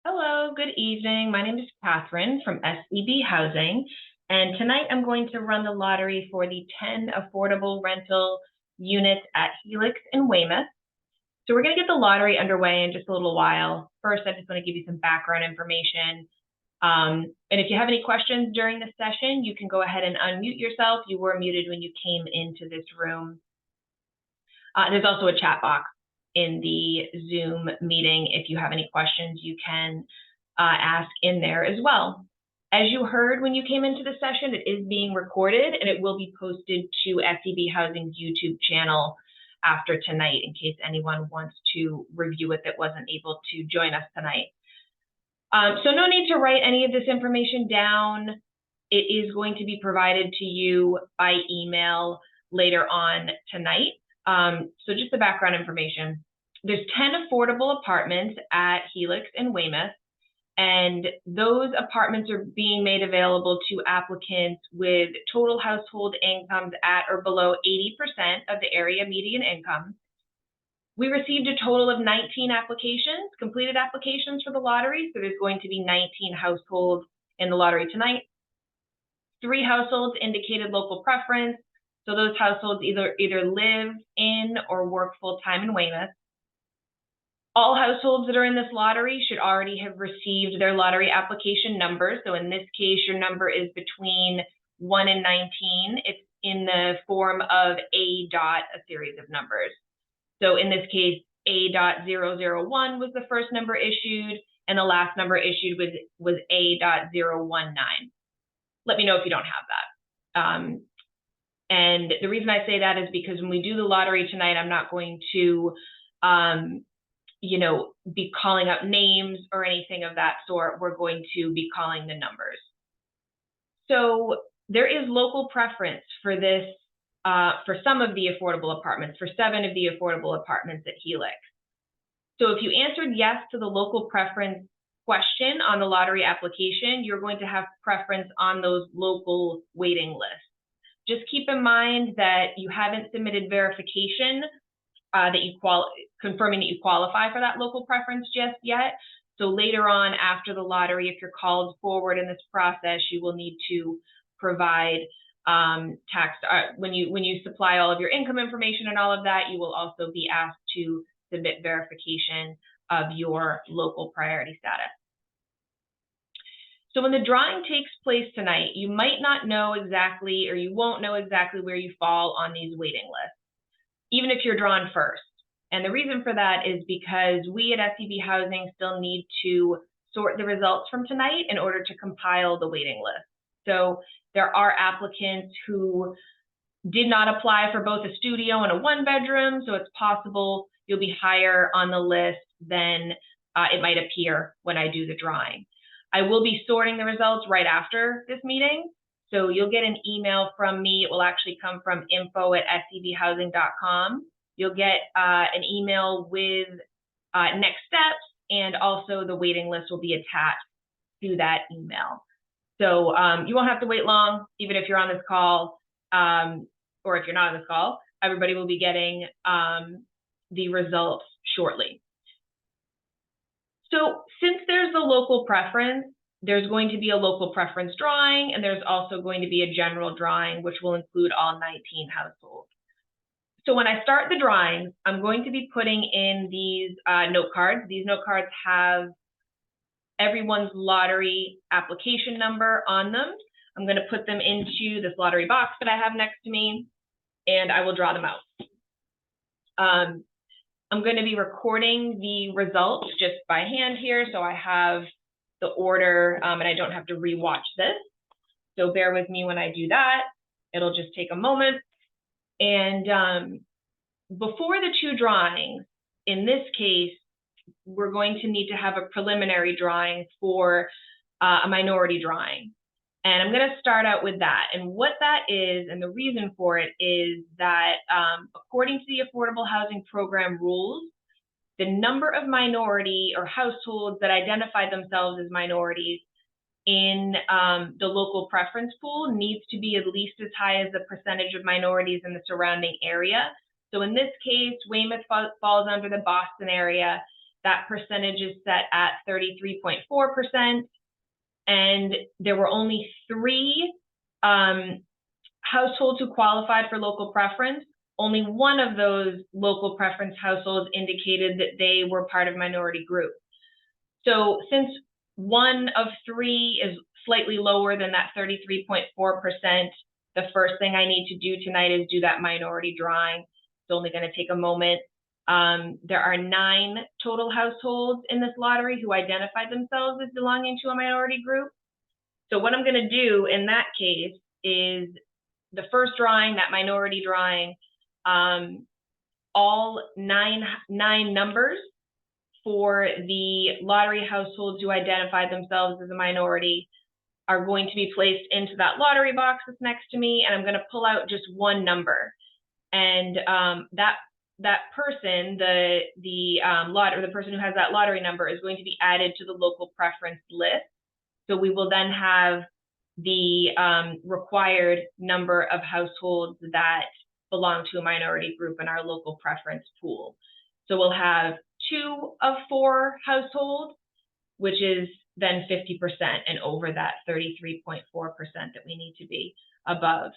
Hello, good evening. My name is Catherine from SEB Housing, and tonight I'm going to run the lottery for the 10 affordable rental units at Helix in Weymouth. So we're going to get the lottery underway in just a little while. First, I just want to give you some background information. And if you have any questions during the session, you can go ahead and unmute yourself. You were muted when you came into this room. There's also a chat box in the Zoom meeting. If you have any questions, you can ask in there as well. As you heard when you came into the session, it is being recorded and it will be posted to SEB Housing's YouTube channel after tonight in case anyone wants to review it that wasn't able to join us tonight. So no need to write any of this information down. It is going to be provided to you by email later on tonight. So just the background information. There's 10 affordable apartments at Helix in Weymouth, and those apartments are being made available to applicants with total household incomes at or below 80% of the area median income. We received a total of 19 applications, completed applications for the lottery, so there's going to be 19 households in the lottery tonight. 3 households indicated local preference. So those households either live in or work full-time in Weymouth. All households that are in this lottery should already have received their lottery application number. So in this case, your number is between 1 and 19. It's in the form of A dot, a series of numbers. So in this case, A.001 was the first number issued, and the last number issued was A.019. Let me know if you don't have that. And the reason I say that is because when we do the lottery tonight, I'm not going to, be calling up names or anything of that sort. We're going to be calling the numbers. So there is local preference for this, for some of the affordable apartments, for 7 of the affordable apartments at Helix. So if you answered yes to the local preference question on the lottery application, you're going to have preference on those local waiting lists. Just keep in mind that you haven't submitted verification confirming that you qualify for that local preference just yet. So later on after the lottery, if you're called forward in this process, you will need to provide when you supply all of your income information and all of that, you will also be asked to submit verification of your local priority status. So when the drawing takes place tonight, you might not know exactly, or you won't know exactly where you fall on these waiting lists, even if you're drawn first. And the reason for that is because we at SEB Housing still need to sort the results from tonight in order to compile the waiting list. So there are applicants who did not apply for both a studio and a 1-bedroom, so it's possible you'll be higher on the list than it might appear when I do the drawing. I will be sorting the results right after this meeting. So you'll get an email from me. It will actually come from info@sebhousing.com. You'll get an email with next steps, and also the waiting list will be attached to that email. So you won't have to wait long, even if you're on this call, or if you're not on this call. Everybody will be getting the results shortly. So since there's a local preference, there's going to be a local preference drawing, and there's also going to be a general drawing, which will include all 19 households. So when I start the drawings, I'm going to be putting in these note cards. These note cards have everyone's lottery application number on them. I'm going to put them into this lottery box that I have next to me, and I will draw them out. I'm going to be recording the results just by hand here, so I have the order, and I don't have to rewatch this. So bear with me when I do that. It'll just take a moment. And before the 2 drawings, in this case, we're going to need to have a preliminary drawing for a minority drawing. And I'm going to start out with that. And what that is, and the reason for it, is that according to the Affordable Housing Program rules, the number of minority or households that identify themselves as minorities in the local preference pool needs to be at least as high as the percentage of minorities in the surrounding area. So in this case, Weymouth falls under the Boston area, That percentage is set at 33.4%, and there were only 3 households who qualified for local preference. Only one of those local preference households indicated that they were part of minority group. So since 1 of 3 is slightly lower than that 33.4%, the first thing I need to do tonight is do that minority drawing. It's only going to take a moment. There are 9 total households in this lottery who identified themselves as belonging to a minority group. So what I'm going to do in that case is the first drawing, that minority drawing, all nine numbers for the lottery households who identified themselves as a minority are going to be placed into that lottery box that's next to me, and I'm going to pull out just one number. And that person, the person who has that lottery number, is going to be added to the local preference list. So we will then have the required number of households that belong to a minority group in our local preference pool. So we'll have 2 of 4 households, which is then 50% and over that 33.4% that we need to be above.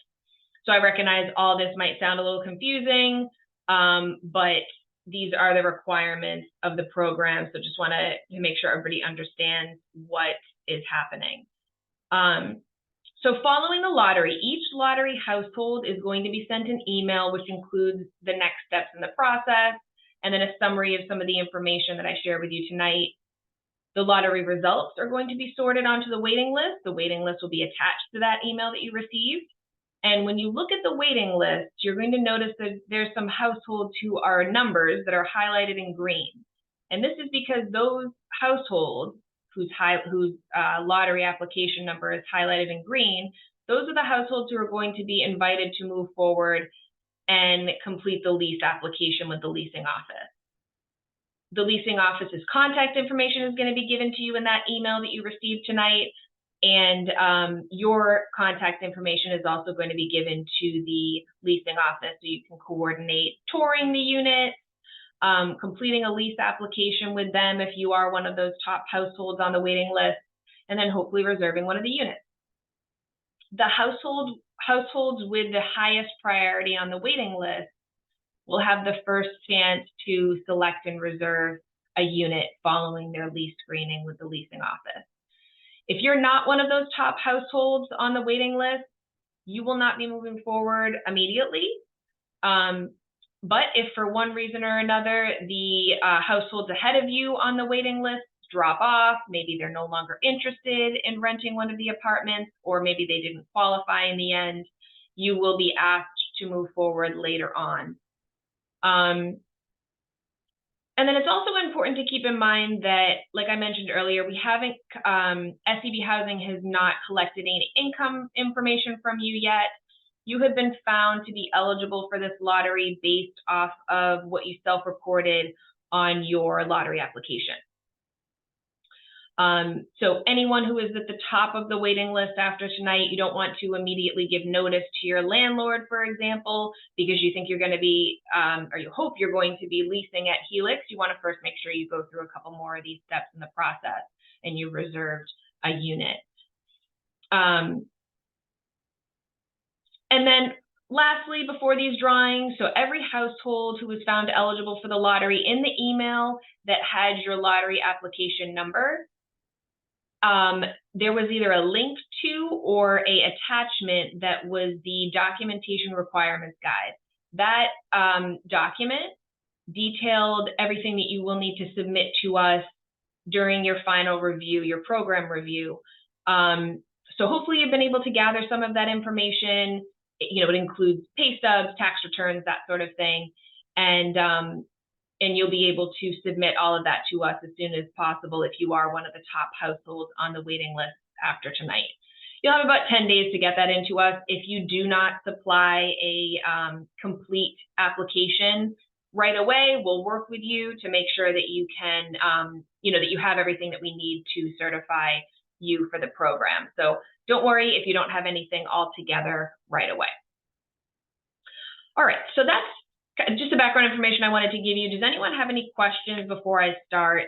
So I recognize all this might sound a little confusing, but these are the requirements of the program. So just want to make sure everybody understands what is happening. So following the lottery, each lottery household is going to be sent an email which includes the next steps in the process and then a summary of some of the information that I shared with you tonight. The lottery results are going to be sorted onto the waiting list. The waiting list will be attached to that email that you received. And when you look at the waiting list, you're going to notice that there's some households who are numbers that are highlighted in green. And this is because those households whose lottery application number is highlighted in green, those are the households who are going to be invited to move forward and complete the lease application with the leasing office. The leasing office's contact information is going to be given to you in that email that you received tonight, and your contact information is also going to be given to the leasing office so you can coordinate touring the unit, completing a lease application with them if you are one of those top households on the waiting list, and then hopefully reserving one of the units. The households with the highest priority on the waiting list will have the first chance to select and reserve a unit following their lease screening with the leasing office. If you're not one of those top households on the waiting list, you will not be moving forward immediately. But if for one reason or another, the households ahead of you on the waiting list drop off, maybe they're no longer interested in renting one of the apartments, or maybe they didn't qualify in the end, you will be asked to move forward later on. And then it's also important to keep in mind that, like I mentioned earlier, we haven't, SEB Housing has not collected any income information from you yet. You have been found to be eligible for this lottery based off of what you self-reported on your lottery application. So anyone who is at the top of the waiting list after tonight, you don't want to immediately give notice to your landlord, for example, because you think you're going to be, or you hope you're going to be leasing at Helix. You want to first make sure you go through a couple more of these steps in the process and you reserved a unit. And then lastly, before these drawings, so every household who was found eligible for the lottery, in the email that had your lottery application number, there was either a link to or a attachment that was the documentation requirements guide. That document detailed everything that you will need to submit to us during your final review, your program review. So hopefully you've been able to gather some of that information. It includes pay stubs, tax returns, that sort of thing. And you'll be able to submit all of that to us as soon as possible if you are one of the top households on the waiting list after tonight. You'll have about 10 days to get that into us. If you do not supply a complete application right away, we'll work with you to make sure that you can, that you have everything that we need to certify you for the program. So don't worry if you don't have anything all together right away. All right, so that's Just the background information I wanted to give you. Does anyone have any questions before I start?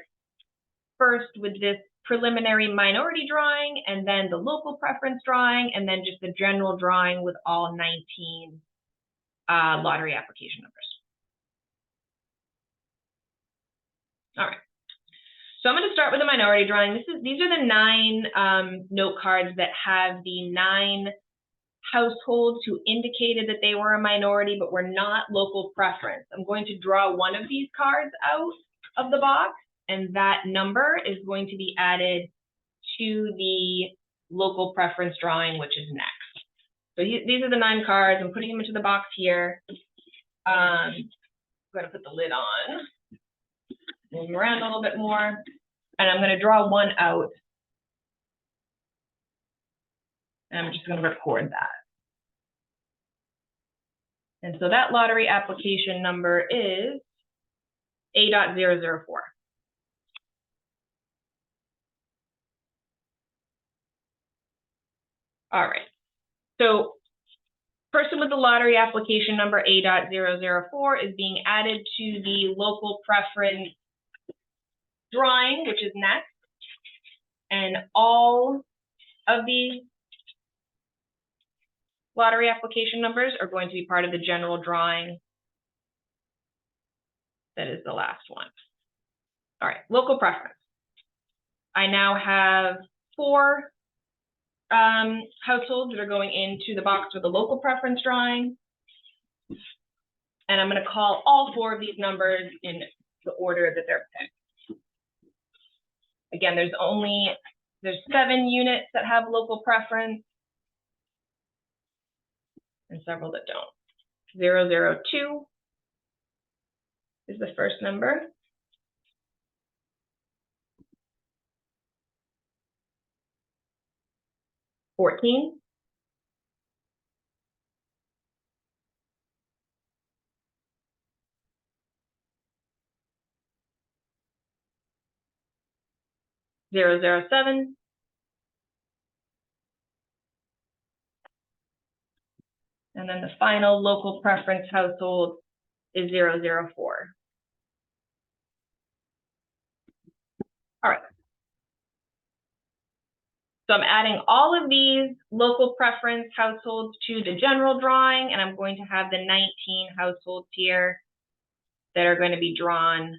First with this preliminary minority drawing, and then the local preference drawing, and then just the general drawing with all 19 lottery application numbers. All right. So I'm going to start with the minority drawing. These are the 9 note cards that have the 9 households who indicated that they were a minority but were not local preference. I'm going to draw one of these cards out of the box, and that number is going to be added to the local preference drawing, which is next. So these are the 9 cards. I'm putting them into the box here. I'm going to put the lid on, move them around a little bit more, and I'm going to draw one out. And I'm just going to record that. And so that lottery application number is A.004. All right. So person with the lottery application number A.004 is being added to the local preference drawing, which is next. And all of the lottery application numbers are going to be part of the general drawing. That is the last one. All right, local preference. I now have 4 households that are going into the box for the local preference drawing. And I'm going to call all 4 of these numbers in the order that they're picked. Again, there's 7 units that have local preference and several that don't. 002 is the first number. 14. 007. And then the final local preference household is 004. All right. So I'm adding all of these local preference households to the general drawing, and I'm going to have the 19 households here that are going to be drawn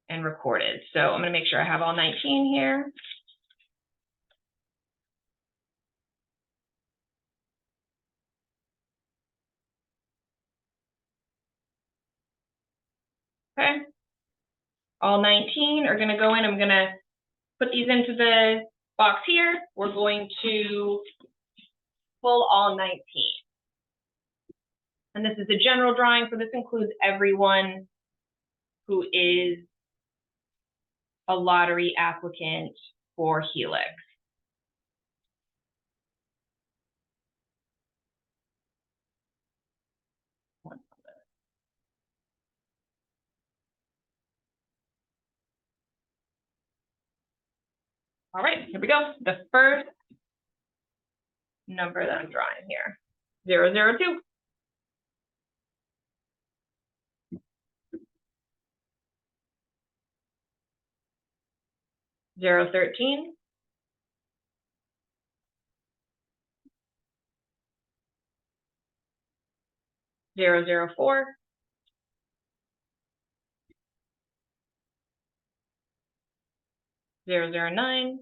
and recorded. So I'm going to make sure I have all 19 here. Okay. All 19 are going to go in. I'm going to put these into the box here. We're going to pull all 19. And this is the general drawing, so this includes everyone who is a lottery applicant for Helix. All right, here we go. The first number that I'm drawing here, 002. 013. 004. 009.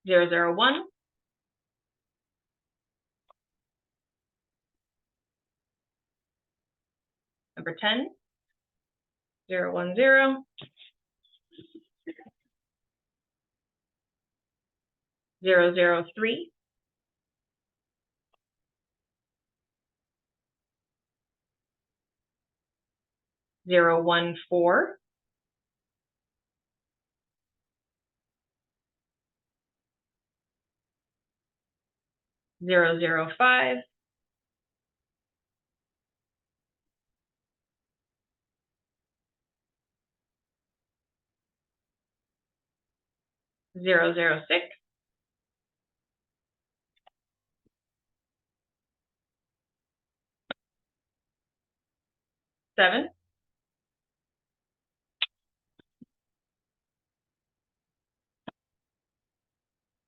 001. 10. 010. 003. 014. 005. 006. 7,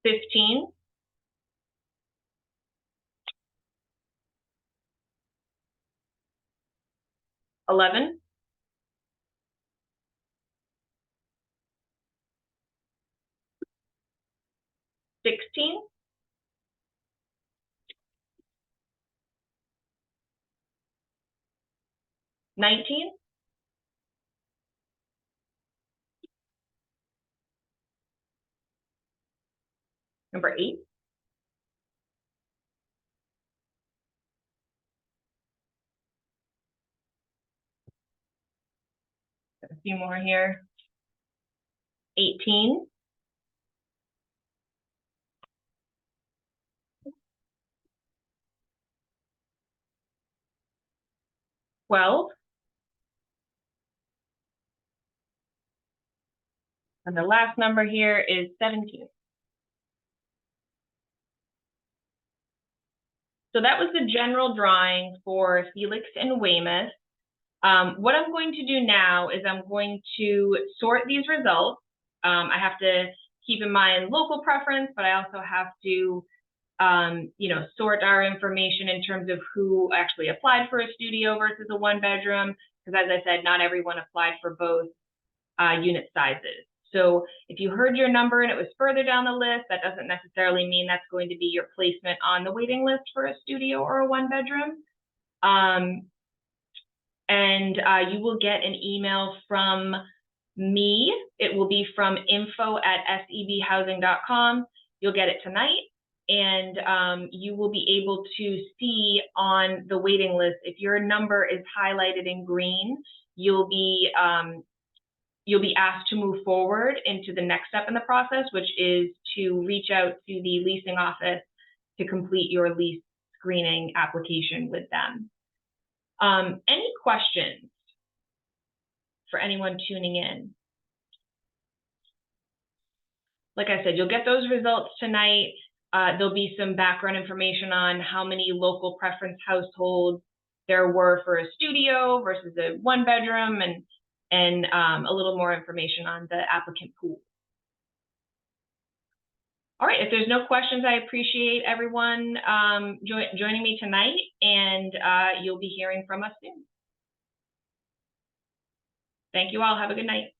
15, 11, 16, 19, number 8, a few more here, 18, 12, and the last number here is 17. So that was the general drawing for Helix and Weymouth. What I'm going to do now is I'm going to sort these results. I have to keep in mind local preference, but I also have to, sort our information in terms of who actually applied for a studio versus a one-bedroom, because as I said, not everyone applied for both unit sizes. So if you heard your number and it was further down the list, that doesn't necessarily mean that's going to be your placement on the waiting list for a studio or a one-bedroom. You will get an email from me. It will be from info@sebhousing.com. You'll get it tonight, and you will be able to see on the waiting list, if your number is highlighted in green, you'll be asked to move forward into the next step in the process, which is to reach out to the leasing office to complete your lease screening application with them. Any questions for anyone tuning in? Like I said, you'll get those results tonight. There'll be some background information on how many local preference households there were for a studio versus a one-bedroom, and a little more information on the applicant pool. All right, if there's no questions, I appreciate everyone joining me tonight, and you'll be hearing from us soon. Thank you all. Have a good night.